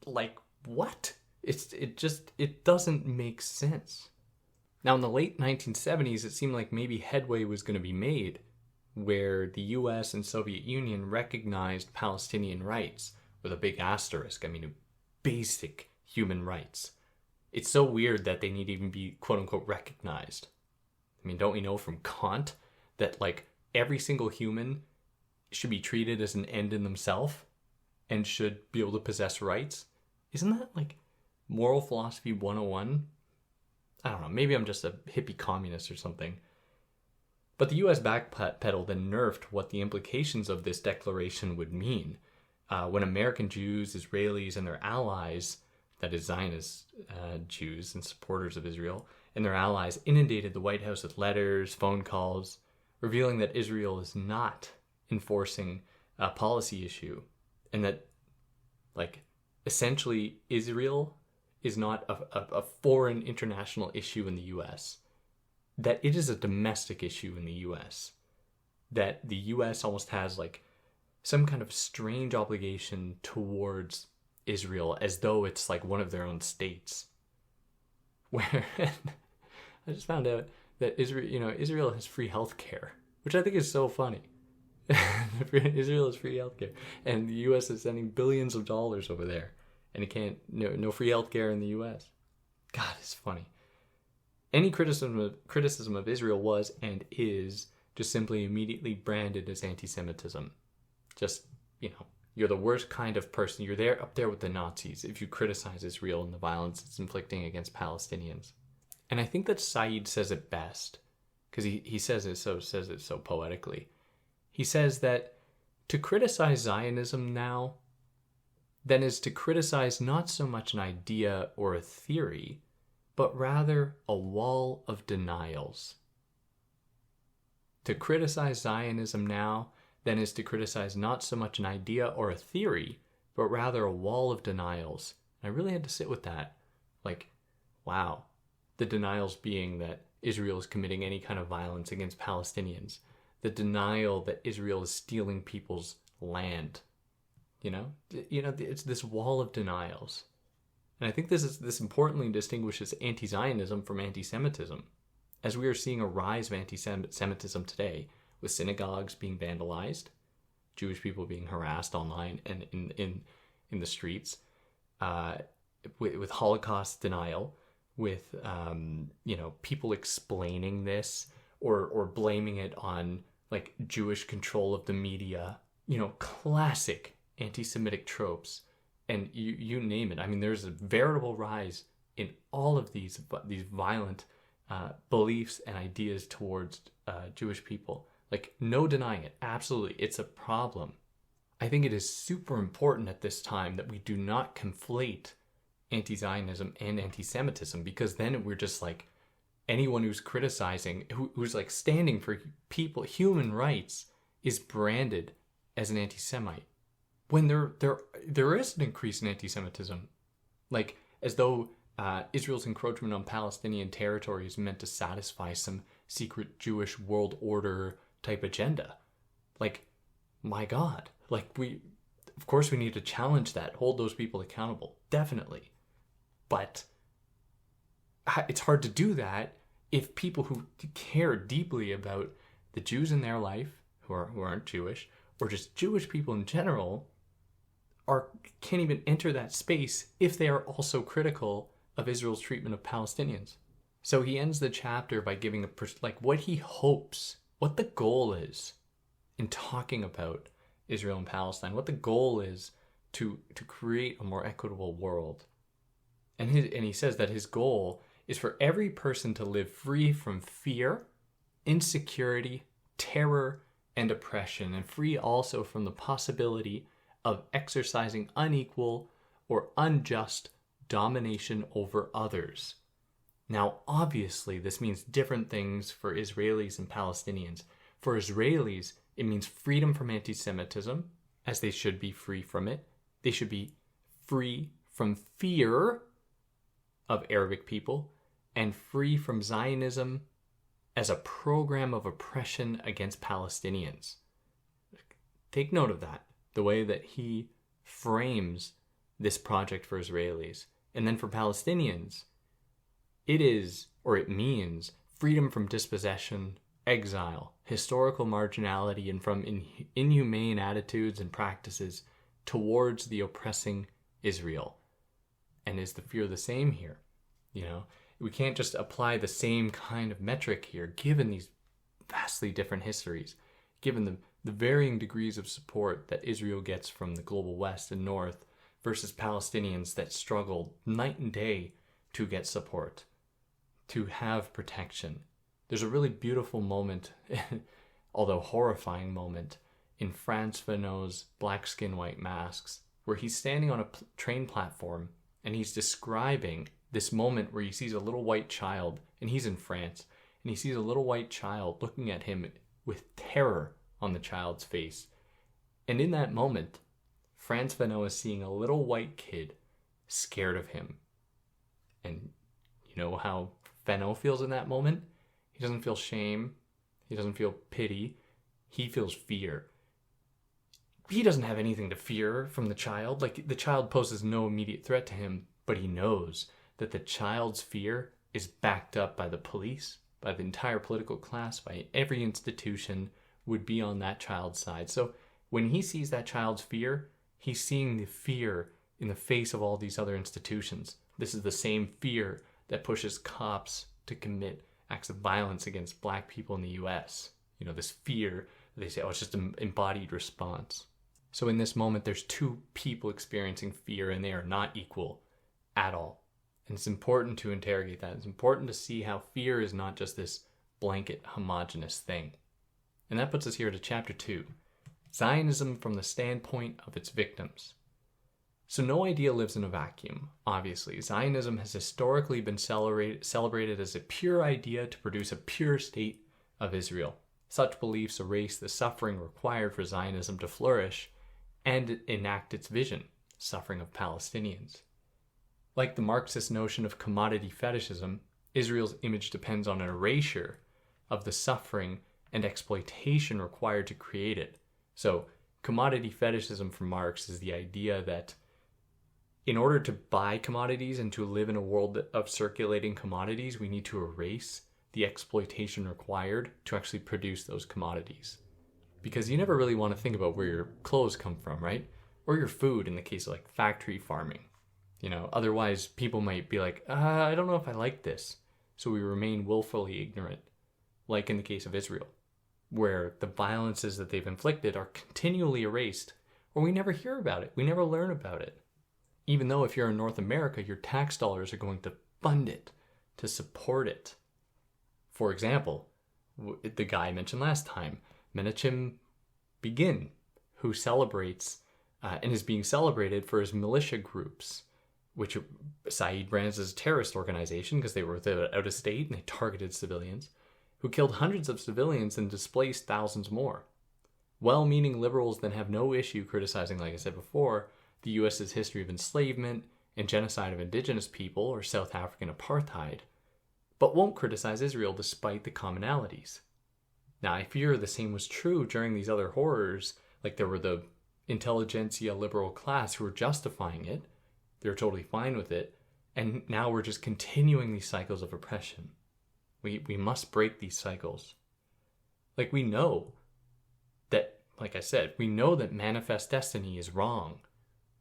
Like, what? It doesn't make sense. Now, in the late 1970s, it seemed like maybe headway was going to be made where the US and Soviet Union recognized Palestinian rights with a big asterisk. I mean, basic human rights. It's so weird that they need to even be quote-unquote recognized. I mean, don't we know from Kant that, like, every single human should be treated as an end in themselves and should be able to possess rights? Isn't that, like, moral philosophy 101? I don't know, maybe I'm just a hippie communist or something. But the US backpedaled and nerfed what the implications of this declaration would mean when American Jews, Israelis, and their allies, that is Zionist Jews and supporters of Israel, and their allies inundated the White House with letters, phone calls, revealing that Israel is not enforcing a policy issue, and that, like, essentially Israel is not a foreign international issue in the U.S., that it is a domestic issue in the U.S., that the U.S. almost has, like, some kind of strange obligation towards Israel as though it's, like, one of their own states. Where I just found out that Israel has free healthcare, which I think is so funny. Israel has free healthcare, and the U.S. is sending billions of dollars over there, and it can't no free healthcare in the U.S. God, it's funny. Any criticism of Israel was and is just simply immediately branded as anti-Semitism. Just, you're the worst kind of person. You're there up there with the Nazis if you criticize Israel and the violence it's inflicting against Palestinians. And I think that Said says it best, because he says it so poetically. He says that to criticize Zionism now then is to criticize not so much an idea or a theory, but rather a wall of denials. To criticize Zionism now then is to criticize not so much an idea or a theory, but rather a wall of denials. And I really had to sit with that. Like, wow. The denials being that Israel is committing any kind of violence against Palestinians. The denial that Israel is stealing people's land. It's this wall of denials. And I think this importantly distinguishes anti-Zionism from anti-Semitism, as we are seeing a rise of anti-Semitism today, with synagogues being vandalized, Jewish people being harassed online and in the streets, with Holocaust denial, with people explaining this or blaming it on, like, Jewish control of the media, classic anti-Semitic tropes, and you name it. I mean, there's a veritable rise in all of these violent beliefs and ideas towards Jewish people. Like, no denying it. Absolutely, it's a problem. I think it is super important at this time that we do not conflate anti-Zionism and anti-Semitism, because then we're just like, anyone who's criticizing, who's like standing for human rights, is branded as an anti-Semite. When there is an increase in anti-Semitism, like, as though Israel's encroachment on Palestinian territory is meant to satisfy some secret Jewish world order type agenda. Like, my God, Like, of course we need to challenge that, hold those people accountable, definitely. But it's hard to do that if people who care deeply about the Jews in their life, who aren't Jewish, or just Jewish people in general, can't even enter that space if they are also critical of Israel's treatment of Palestinians. So he ends the chapter by giving what he hopes, what the goal is in talking about Israel and Palestine, what the goal is to create a more equitable world. And he says that his goal is for every person to live free from fear, insecurity, terror, and oppression, and free also from the possibility of exercising unequal or unjust domination over others. Now, obviously, this means different things for Israelis and Palestinians. For Israelis, it means freedom from anti-Semitism, as they should be free from it. They should be free from fear of Arabic people and free from Zionism as a program of oppression against Palestinians. Take note of that, the way that he frames this project for Israelis. And then for Palestinians, it means freedom from dispossession, exile, historical marginality, and from inhumane attitudes and practices towards the oppressing Israel. And is the fear the same here? We can't just apply the same kind of metric here, given these vastly different histories, given the varying degrees of support that Israel gets from the global West and North versus Palestinians that struggle night and day to get support, to have protection. There's a really beautiful moment, although horrifying moment, in Frantz Fanon's Black Skin, White Masks, where he's standing on a train platform and he's describing this moment where he sees a little white child, and he's in France, and he sees a little white child looking at him with terror on the child's face. And in that moment, Frantz Fanon is seeing a little white kid scared of him. And you know how Fanon feels in that moment? He doesn't feel shame. He doesn't feel pity. He feels fear. He doesn't have anything to fear from the child. Like, the child poses no immediate threat to him, but he knows that the child's fear is backed up by the police, by the entire political class, by every institution would be on that child's side. So when he sees that child's fear, he's seeing the fear in the face of all these other institutions. This is the same fear that pushes cops to commit acts of violence against black people in the US. This fear, they say, it's just an embodied response. So in this moment, there's two people experiencing fear, and they are not equal at all. And it's important to interrogate that. It's important to see how fear is not just this blanket homogenous thing. And that puts us here to chapter 2, Zionism from the standpoint of its victims. So no idea lives in a vacuum, obviously. Zionism has historically been celebrated as a pure idea to produce a pure state of Israel. Such beliefs erase the suffering required for Zionism to flourish and enact its vision, suffering of Palestinians. Like the Marxist notion of commodity fetishism, Israel's image depends on an erasure of the suffering and exploitation required to create it. So, commodity fetishism for Marx is the idea that in order to buy commodities and to live in a world of circulating commodities, we need to erase the exploitation required to actually produce those commodities. Because you never really want to think about where your clothes come from, right? Or your food in the case of like factory farming. Otherwise people might be like, I don't know if I like this. So we remain willfully ignorant, like in the case of Israel, where the violences that they've inflicted are continually erased, or we never hear about it. We never learn about it. Even though if you're in North America, your tax dollars are going to fund it, to support it. For example, the guy I mentioned last time, Menachem Begin, who celebrates and is being celebrated for his militia groups, which Said brands as a terrorist organization because they were out of state and they targeted civilians, who killed hundreds of civilians and displaced thousands more. Well-meaning liberals then have no issue criticizing, like I said before, the U.S.'s history of enslavement and genocide of indigenous people or South African apartheid, but won't criticize Israel despite the commonalities. Now, I fear the same was true during these other horrors, like there were the intelligentsia liberal class who are justifying it. They're totally fine with it. And now we're just continuing these cycles of oppression. We must break these cycles. Like, we know that, like I said, we know that manifest destiny is wrong,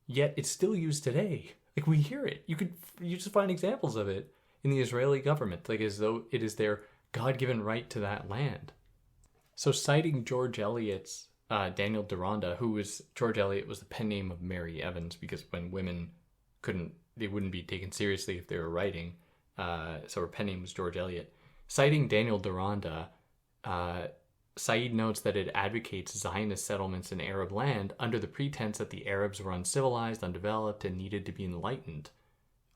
yet it's still used today. Like, we hear it. You just find examples of it in the Israeli government, like as though it is their God-given right to that land. So citing George Eliot's Daniel Deronda, George Eliot was the pen name of Mary Evans, because when women they wouldn't be taken seriously if they were writing. So her pen name was George Eliot. Citing Daniel Deronda, Said notes that it advocates Zionist settlements in Arab land under the pretense that the Arabs were uncivilized, undeveloped, and needed to be enlightened.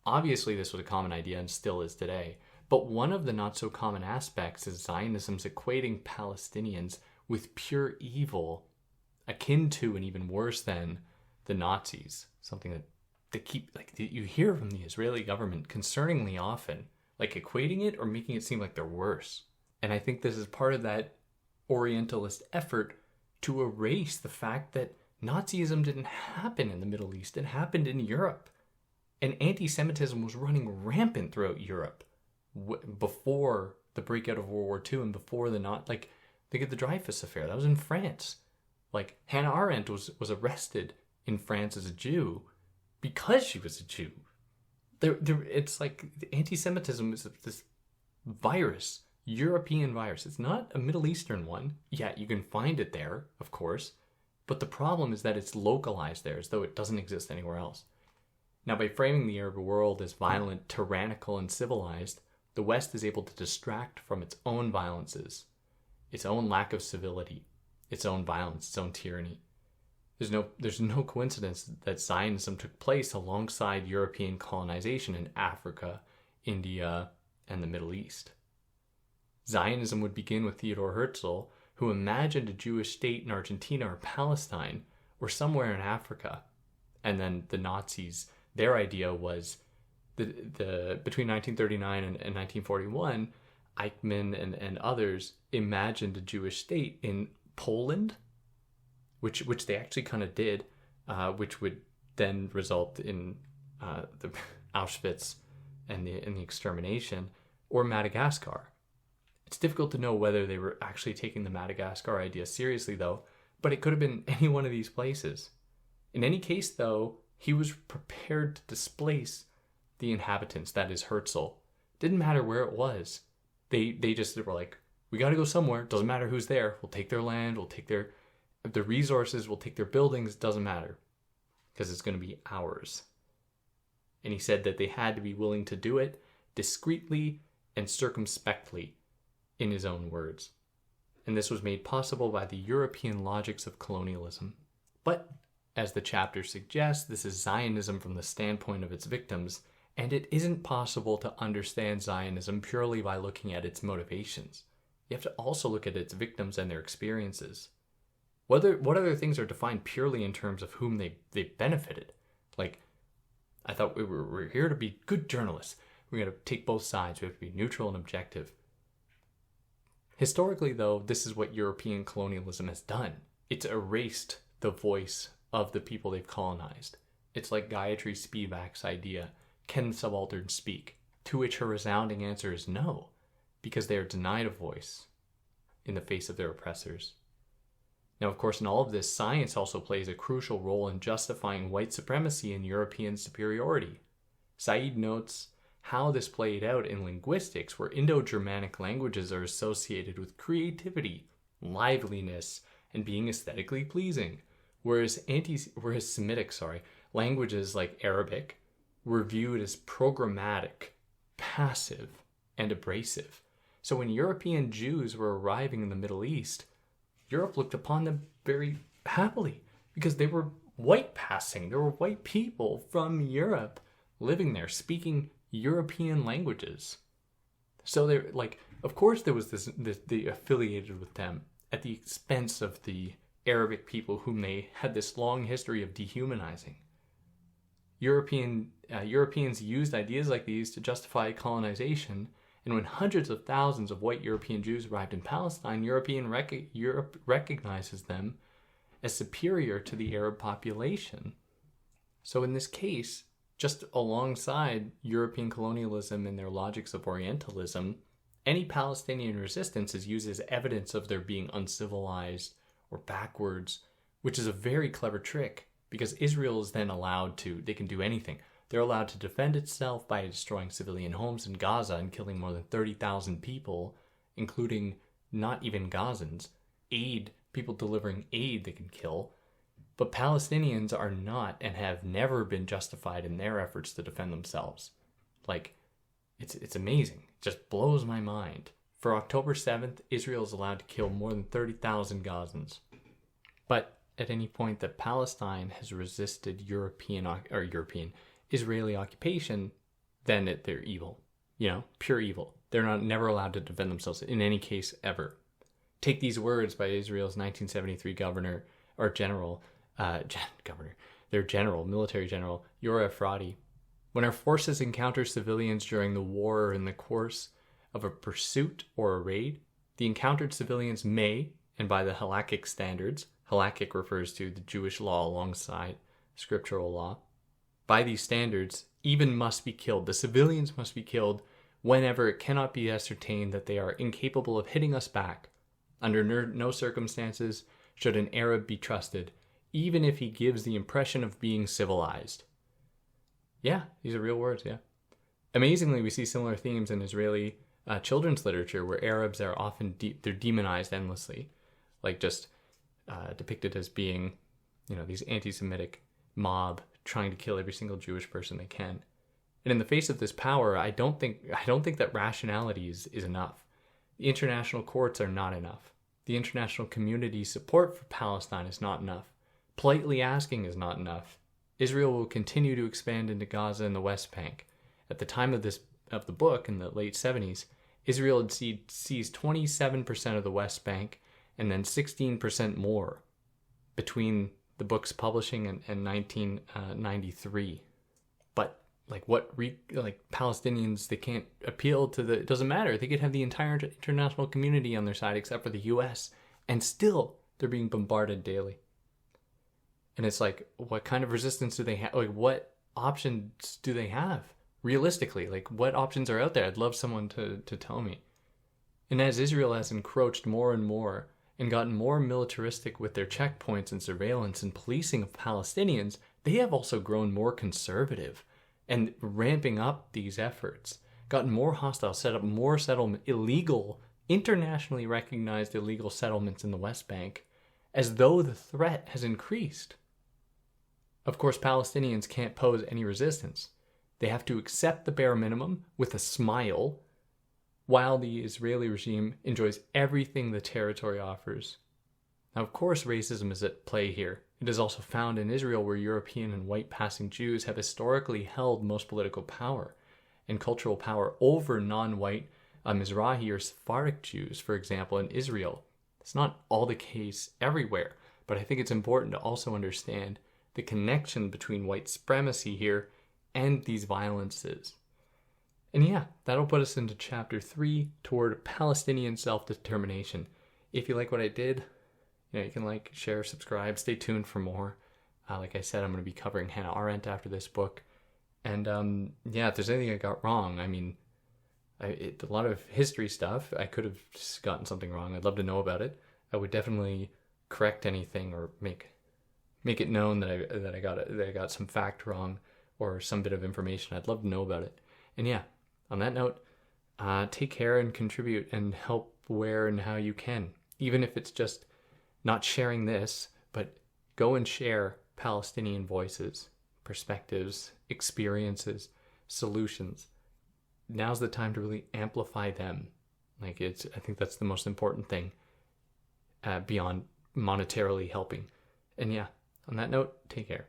Obviously, this was a common idea and still is today. But one of the not-so-common aspects is Zionism's equating Palestinians with pure evil, akin to and even worse than the Nazis. Something that you hear from the Israeli government concerningly often, like equating it or making it seem like they're worse. And I think this is part of that Orientalist effort to erase the fact that Nazism didn't happen in the Middle East. It happened in Europe. And anti-Semitism was running rampant throughout Europe before the breakout of World War II and before think of the Dreyfus affair. That was in France. Like, Hannah Arendt was arrested in France as a Jew because she was a Jew. It's like anti-Semitism is this virus, European virus. It's not a Middle Eastern one. Yeah, you can find it there, of course. But the problem is that it's localized there, as though it doesn't exist anywhere else. Now, by framing the Arab world as violent, tyrannical, and civilized, the West is able to distract from its own violences, its own lack of civility, its own violence, its own tyranny. There's no coincidence that Zionism took place alongside European colonization in Africa, India, and the Middle East. Zionism would begin with Theodor Herzl, who imagined a Jewish state in Argentina or Palestine or somewhere in Africa. And then the Nazis, their idea was between 1939 and 1941, Eichmann and others imagined a Jewish state in Poland, which they actually kind of did, which would then result in the Auschwitz and the extermination, or Madagascar. It's difficult to know whether they were actually taking the Madagascar idea seriously, though, but it could have been any one of these places. In any case, though, he was prepared to displace the inhabitants, that is Herzl. Didn't matter where it was. They just were like, we got to go somewhere. Doesn't matter who's there. We'll take their land. We'll take their resources. We'll take their buildings. Doesn't matter, because it's going to be ours. And he said that they had to be willing to do it discreetly and circumspectly, in his own words. And this was made possible by the European logics of colonialism. But, as the chapter suggests, this is Zionism from the standpoint of its victims, and it isn't possible to understand Zionism purely by looking at its motivations. You have to also look at its victims and their experiences. What other things are defined purely in terms of whom they benefited? Like, I thought we're here to be good journalists. We're going to take both sides. We have to be neutral and objective. Historically, though, this is what European colonialism has done. It's erased the voice of the people they've colonized. It's like Gayatri Spivak's idea, can subalterns speak? To which her resounding answer is no, because they are denied a voice in the face of their oppressors. Now, of course, in all of this, science also plays a crucial role in justifying white supremacy and European superiority. Said notes how this played out in linguistics, where Indo-Germanic languages are associated with creativity, liveliness, and being aesthetically pleasing, whereas Semitic languages like Arabic were viewed as programmatic, passive, and abrasive. So when European Jews were arriving in the Middle East, Europe looked upon them very happily because they were white passing. There were white people from Europe living there, speaking European languages. So they're like, of course there was the affiliated with them at the expense of the Arabic people whom they had this long history of dehumanizing. Europeans used ideas like these to justify colonization, and when hundreds of thousands of white European Jews arrived in Palestine, Europe recognizes them as superior to the Arab population. So in this case, just alongside European colonialism and their logics of Orientalism, any Palestinian resistance is used as evidence of their being uncivilized or backwards, which is a very clever trick because Israel is then they can do anything. They're allowed to defend itself by destroying civilian homes in Gaza and killing more than 30,000 people, including not even Gazans, people delivering aid they can kill. But Palestinians are not and have never been justified in their efforts to defend themselves. It's amazing. It just blows my mind. For October 7th, Israel is allowed to kill more than 30,000 Gazans. But at any point that Palestine has resisted Israeli occupation, then they're evil. Pure evil. They're never allowed to defend themselves in any case ever. Take these words by Israel's 1973 military general, Yoav Efrati. When our forces encounter civilians during the war or in the course of a pursuit or a raid, the encountered civilians may, and by the halakhic standards, halakhic refers to the Jewish law alongside scriptural law, by these standards, even must be killed. The civilians must be killed whenever it cannot be ascertained that they are incapable of hitting us back. Under no circumstances should an Arab be trusted, even if he gives the impression of being civilized. Yeah, these are real words, yeah. Amazingly, we see similar themes in Israeli children's literature where Arabs are often they're demonized endlessly, depicted as being, these anti-Semitic mob trying to kill every single Jewish person they can. And in the face of this power, I don't think that rationality is enough. The international courts are not enough. The international community's support for Palestine is not enough. Politely asking is not enough. Israel will continue to expand into Gaza and the West Bank. At the time of the book, in the late 70s, Israel had seized 27% of the West Bank and then 16% more between the book's publishing and 1993. But Palestinians, they can't appeal to it doesn't matter. They could have the entire international community on their side except for the US, and still they're being bombarded daily. And it's what kind of resistance do they have? What options do they have? Realistically, what options are out there? I'd love someone to tell me. And as Israel has encroached more and more and gotten more militaristic with their checkpoints and surveillance and policing of Palestinians, they have also grown more conservative and ramping up these efforts, gotten more hostile, set up more illegal, internationally recognized illegal settlements in the West Bank, as though the threat has increased. Of course, Palestinians can't pose any resistance. They have to accept the bare minimum with a smile, while the Israeli regime enjoys everything the territory offers. Now, of course, racism is at play here. It is also found in Israel, where European and white passing Jews have historically held most political power and cultural power over non-white Mizrahi or Sephardic Jews, for example, in Israel. It's not all the case everywhere, but I think it's important to also understand the connection between white supremacy here and these violences. And yeah, that'll put us into chapter 3 toward Palestinian self-determination. If you like what I did, you can share, subscribe, stay tuned for more. Like I said, I'm going to be covering Hannah Arendt after this book. And if there's anything I got wrong, a lot of history stuff, I could have gotten something wrong. I'd love to know about it. I would definitely correct anything or make it known that I got some fact wrong or some bit of information. I'd love to know about it. And yeah, on that note, take care and contribute and help where and how you can. Even if it's just not sharing this, but go and share Palestinian voices, perspectives, experiences, solutions. Now's the time to really amplify them. I think that's the most important thing beyond monetarily helping. And yeah, on that note, take care.